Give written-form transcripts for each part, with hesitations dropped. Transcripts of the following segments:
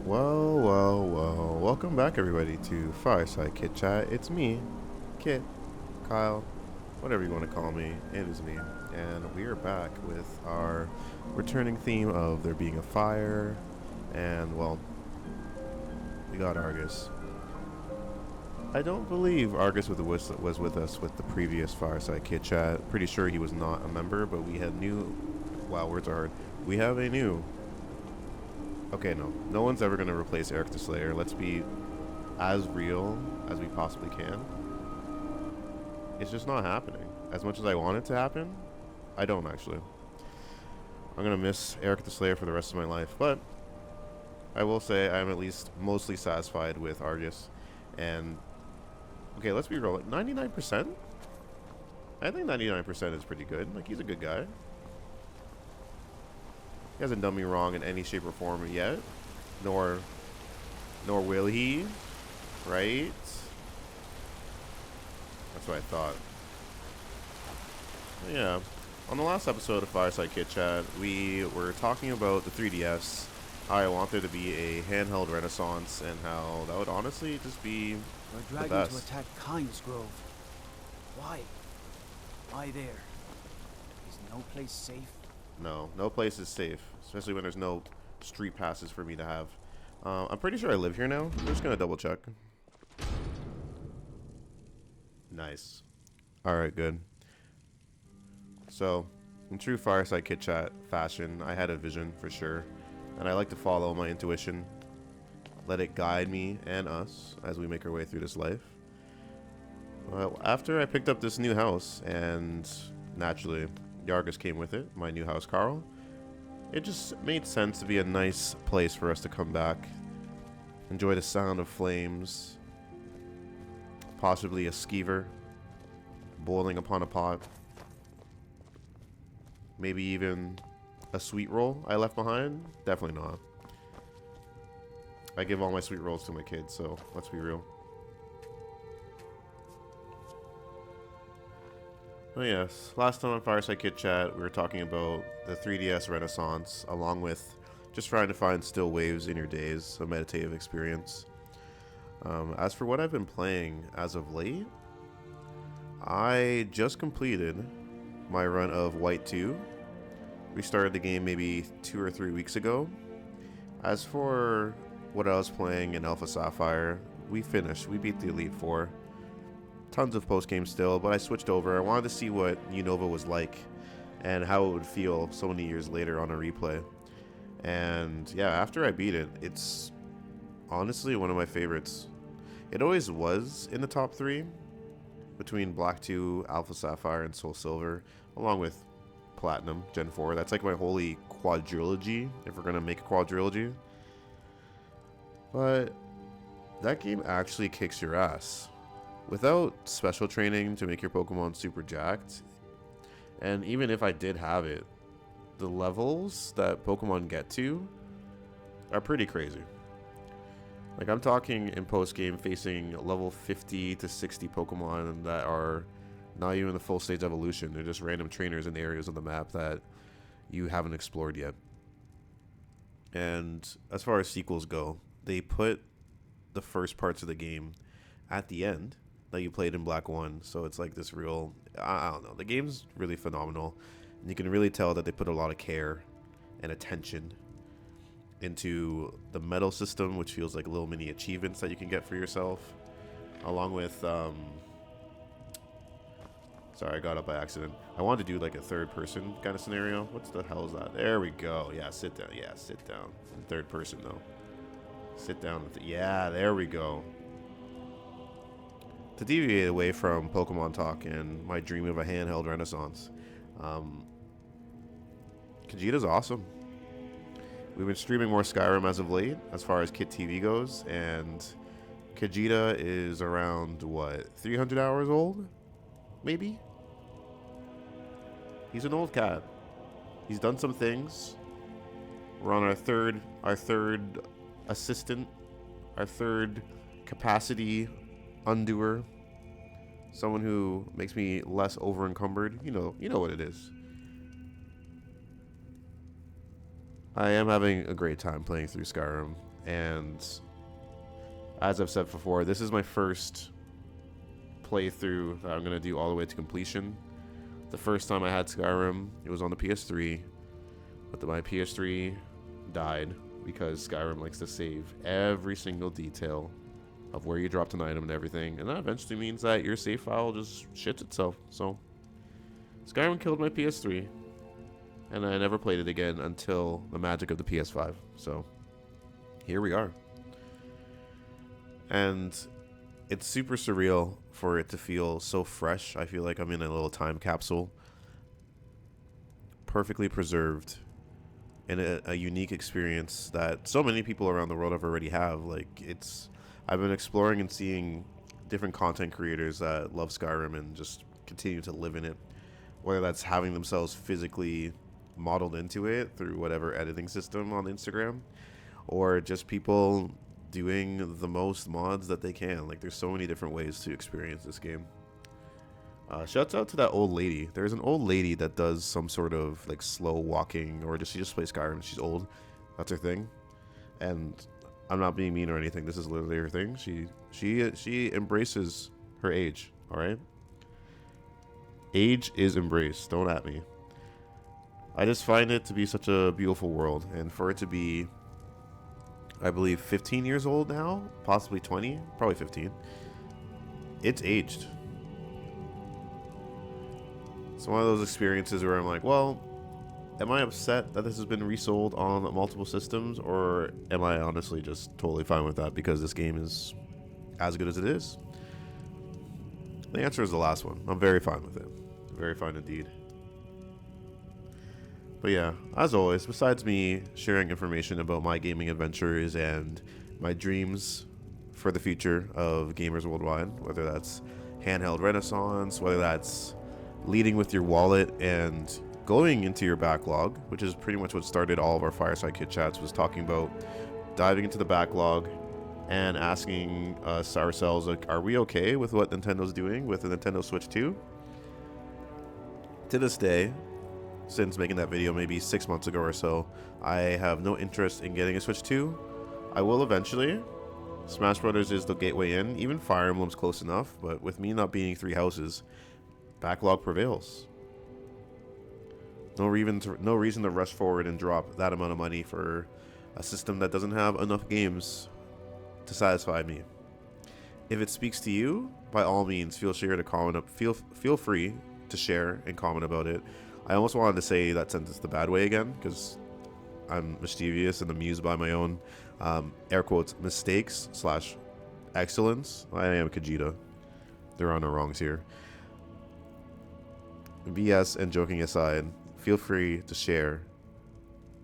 Well. Welcome back, everybody, to Fireside Kit Chat. It's me, Kit, Kyle, whatever you want to call me. It is me. And we are back with our returning theme of there being a fire. And, well, we got Argus. I don't believe Argus was with us with the previous Fireside Kit Chat. Pretty sure he was not a member, but we had new. Wow, words are hard. We have a new. Okay, no one's ever going to replace Eric the Slayer. Let's be as real as we possibly can. It's just not happening. As much as I want it to happen, I don't actually. I'm going to miss Eric the Slayer for the rest of my life, but I will say I'm at least mostly satisfied with Argus. And, okay, let's be real. 99%? I think 99% is pretty good. Like, he's a good guy. He hasn't done me wrong in any shape or form yet, nor will he, right? That's what I thought. But yeah, on the last episode of Fireside Kit Chat, we were talking about the 3DS, how I want there to be a handheld renaissance, and how that would honestly just be We're the dragging best. to attack Kynes Grove. Why? Why there? Is no place safe? No place is safe, especially when there's no street passes for me to have. I'm pretty sure I live here now. I'm just gonna double check. Nice. Alright, good. So, in true Fireside Kit Chat fashion, I had a vision for sure, and I like to follow my intuition, let it guide me and us as we make our way through this life. Well, after I picked up this new house, and naturally, Argus came with it, my new house, Carl. It just made sense to be a nice place for us to come back, enjoy the sound of flames, possibly a skeever boiling upon a pot, maybe even a sweet roll I left behind. Definitely not. I give all my sweet rolls to my kids, so let's be real. Oh yes, last time on Fireside Kit Chat, we were talking about the 3DS Renaissance, along with just trying to find still waves in your days, a meditative experience. As for what I've been playing as of late, I just completed my run of White 2. We started the game maybe 2 or 3 weeks ago. As for what I was playing in Alpha Sapphire, we finished. We beat the Elite Four. Tons of post-game still, but I switched over. I wanted to see what Unova was like and how it would feel so many years later on a replay. And yeah, after I beat it, it's honestly one of my favorites. It always was in the top 3 between Black 2, Alpha Sapphire, and Soul Silver, along with Platinum, Gen 4. That's like my holy quadrilogy, if we're going to make a quadrilogy. But that game actually kicks your ass. Without special training to make your Pokemon super jacked, and even if I did have it, the levels that Pokemon get to are pretty crazy. Like, I'm talking in post-game facing level 50 to 60 Pokemon that are not even the full stage evolution. They're just random trainers in areas of the map that you haven't explored yet. And as far as sequels go, they put the first parts of the game at the end that you played in Black 1, so it's like this real, I don't know, the game's really phenomenal, and you can really tell that they put a lot of care and attention into the medal system, which feels like little mini achievements that you can get for yourself, along with, sorry, I got up by accident. I wanted to do like a third person kind of scenario. What's the hell is that? There we go. Yeah, sit down. Yeah, sit down. In third person, though. Sit down. Yeah, there we go. To deviate away from Pokemon talk and my dream of a handheld renaissance, Khajiita's awesome. We've been streaming more Skyrim as of late, as far as Kit TV goes, and Khajiita is around, what, 300 hours old? Maybe? He's an old cat. He's done some things. We're on our third assistant, our third capacity undoer, someone who makes me less over encumbered. You know what it is. I am having a great time playing through Skyrim, And as I've said before, this is my first playthrough that I'm going to do all the way to completion. The first time I had Skyrim, it was on the PS3, but my PS3 died because Skyrim likes to save every single detail of where you dropped an item and everything, and that eventually means that your save file just shits itself. So Skyrim killed my PS3, and I never played it again until the magic of the PS5. So here we are. And it's super surreal for it to feel so fresh. I feel like I'm in a little time capsule, perfectly preserved, in a unique experience that so many people around the world have already have. I've been exploring and seeing different content creators that love Skyrim and just continue to live in it, whether that's having themselves physically modeled into it through whatever editing system on Instagram, or just people doing the most mods that they can. Like, there's so many different ways to experience this game. Shouts out to that old lady. There's an old lady that does some sort of like slow walking, or she just plays Skyrim. She's old. That's her thing. And I'm not being mean or anything. This is literally her thing. She embraces her age. All right. Age is embraced. Don't at me. I just find it to be such a beautiful world, and for it to be, I believe, 15 years old now, possibly 20, probably 15. It's aged. It's one of those experiences where I'm like, well, am I upset that this has been resold on multiple systems, or am I honestly just totally fine with that because this game is as good as it is? The answer is the last one. I'm very fine with it. Very fine indeed. But yeah, as always, besides me sharing information about my gaming adventures and my dreams for the future of gamers worldwide, whether that's handheld renaissance, whether that's leading with your wallet and going into your backlog, which is pretty much what started all of our Fireside Kit Chats, was talking about diving into the backlog and asking us ourselves, like, are we okay with what Nintendo's doing with the Nintendo Switch 2? To this day, since making that video maybe 6 months ago or so, I have no interest in getting a Switch 2. I will eventually. Smash Brothers is the gateway in. Even Fire Emblem's close enough, but with me not being 3 houses, backlog prevails. No reason to rush forward and drop that amount of money for a system that doesn't have enough games to satisfy me. If it speaks to you, by all means, feel free to share and comment about it. I almost wanted to say that sentence the bad way again, because I'm mischievous and amused by my own air quotes mistakes / excellence. I am Khajiit. There are no wrongs here. BS and joking aside, feel free to share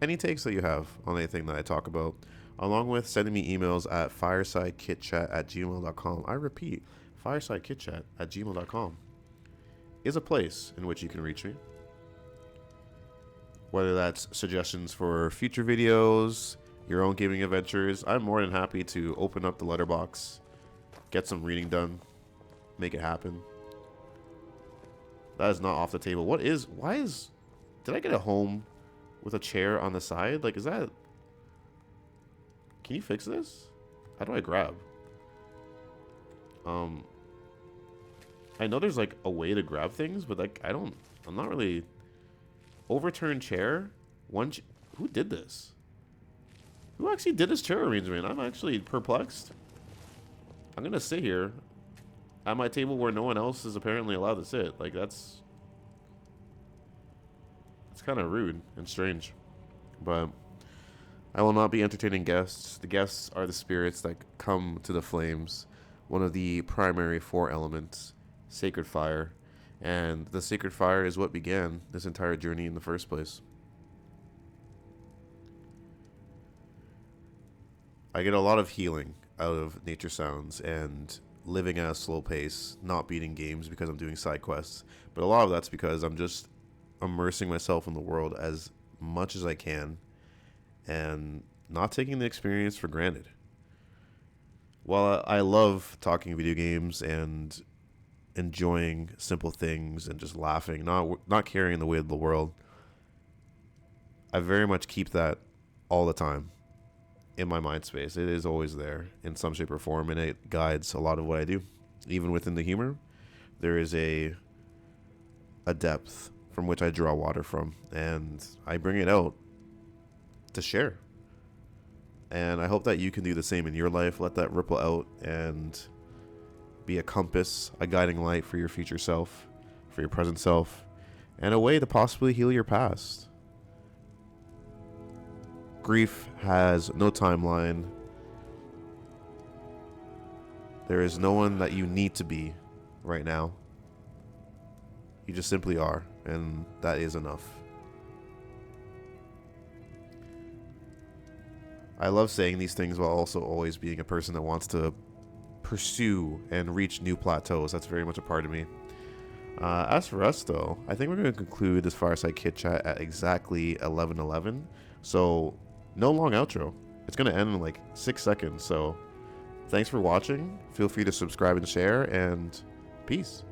any takes that you have on anything that I talk about, along with sending me emails at firesideKITCHAT@gmail.com. I repeat, firesideKITCHAT@gmail.com is a place in which you can reach me. Whether that's suggestions for future videos, your own gaming adventures, I'm more than happy to open up the letterbox, get some reading done, make it happen. That is not off the table. Did I get a home with a chair on the side? Like, is that... Can you fix this? How do I grab? I know there's like a way to grab things, but like, I'm not really... Overturned chair? Who did this? Who actually did this chair arrangement? I'm actually perplexed. I'm gonna sit here at my table where no one else is apparently allowed to sit. Like, that's kind of rude and strange. But I will not be entertaining guests. The guests are the spirits that come to the flames. One of the primary 4 elements, sacred fire. And the sacred fire is what began this entire journey in the first place. I get a lot of healing out of nature sounds and living at a slow pace, not beating games because I'm doing side quests. But a lot of that's because I'm just immersing myself in the world as much as I can and not taking the experience for granted. While I love talking video games and enjoying simple things and just laughing, not carrying the weight of the world, I very much keep that all the time in my mind space. It is always there in some shape or form, and it guides a lot of what I do. Even within the humor, there is a depth from which I draw water from, and I bring it out to share. And I hope that you can do the same in your life. Let that ripple out and be a compass, a guiding light for your future self, for your present self, and a way to possibly heal your past. Grief has no timeline. There is no one that you need to be right now. You just simply are, and that is enough. I love saying these things while also always being a person that wants to pursue and reach new plateaus. That's very much a part of me. As for us, though, I think we're going to conclude this Fireside Kit Chat at exactly 11:11. So, no long outro. It's going to end in like 6 seconds. So, thanks for watching. Feel free to subscribe and share, and peace.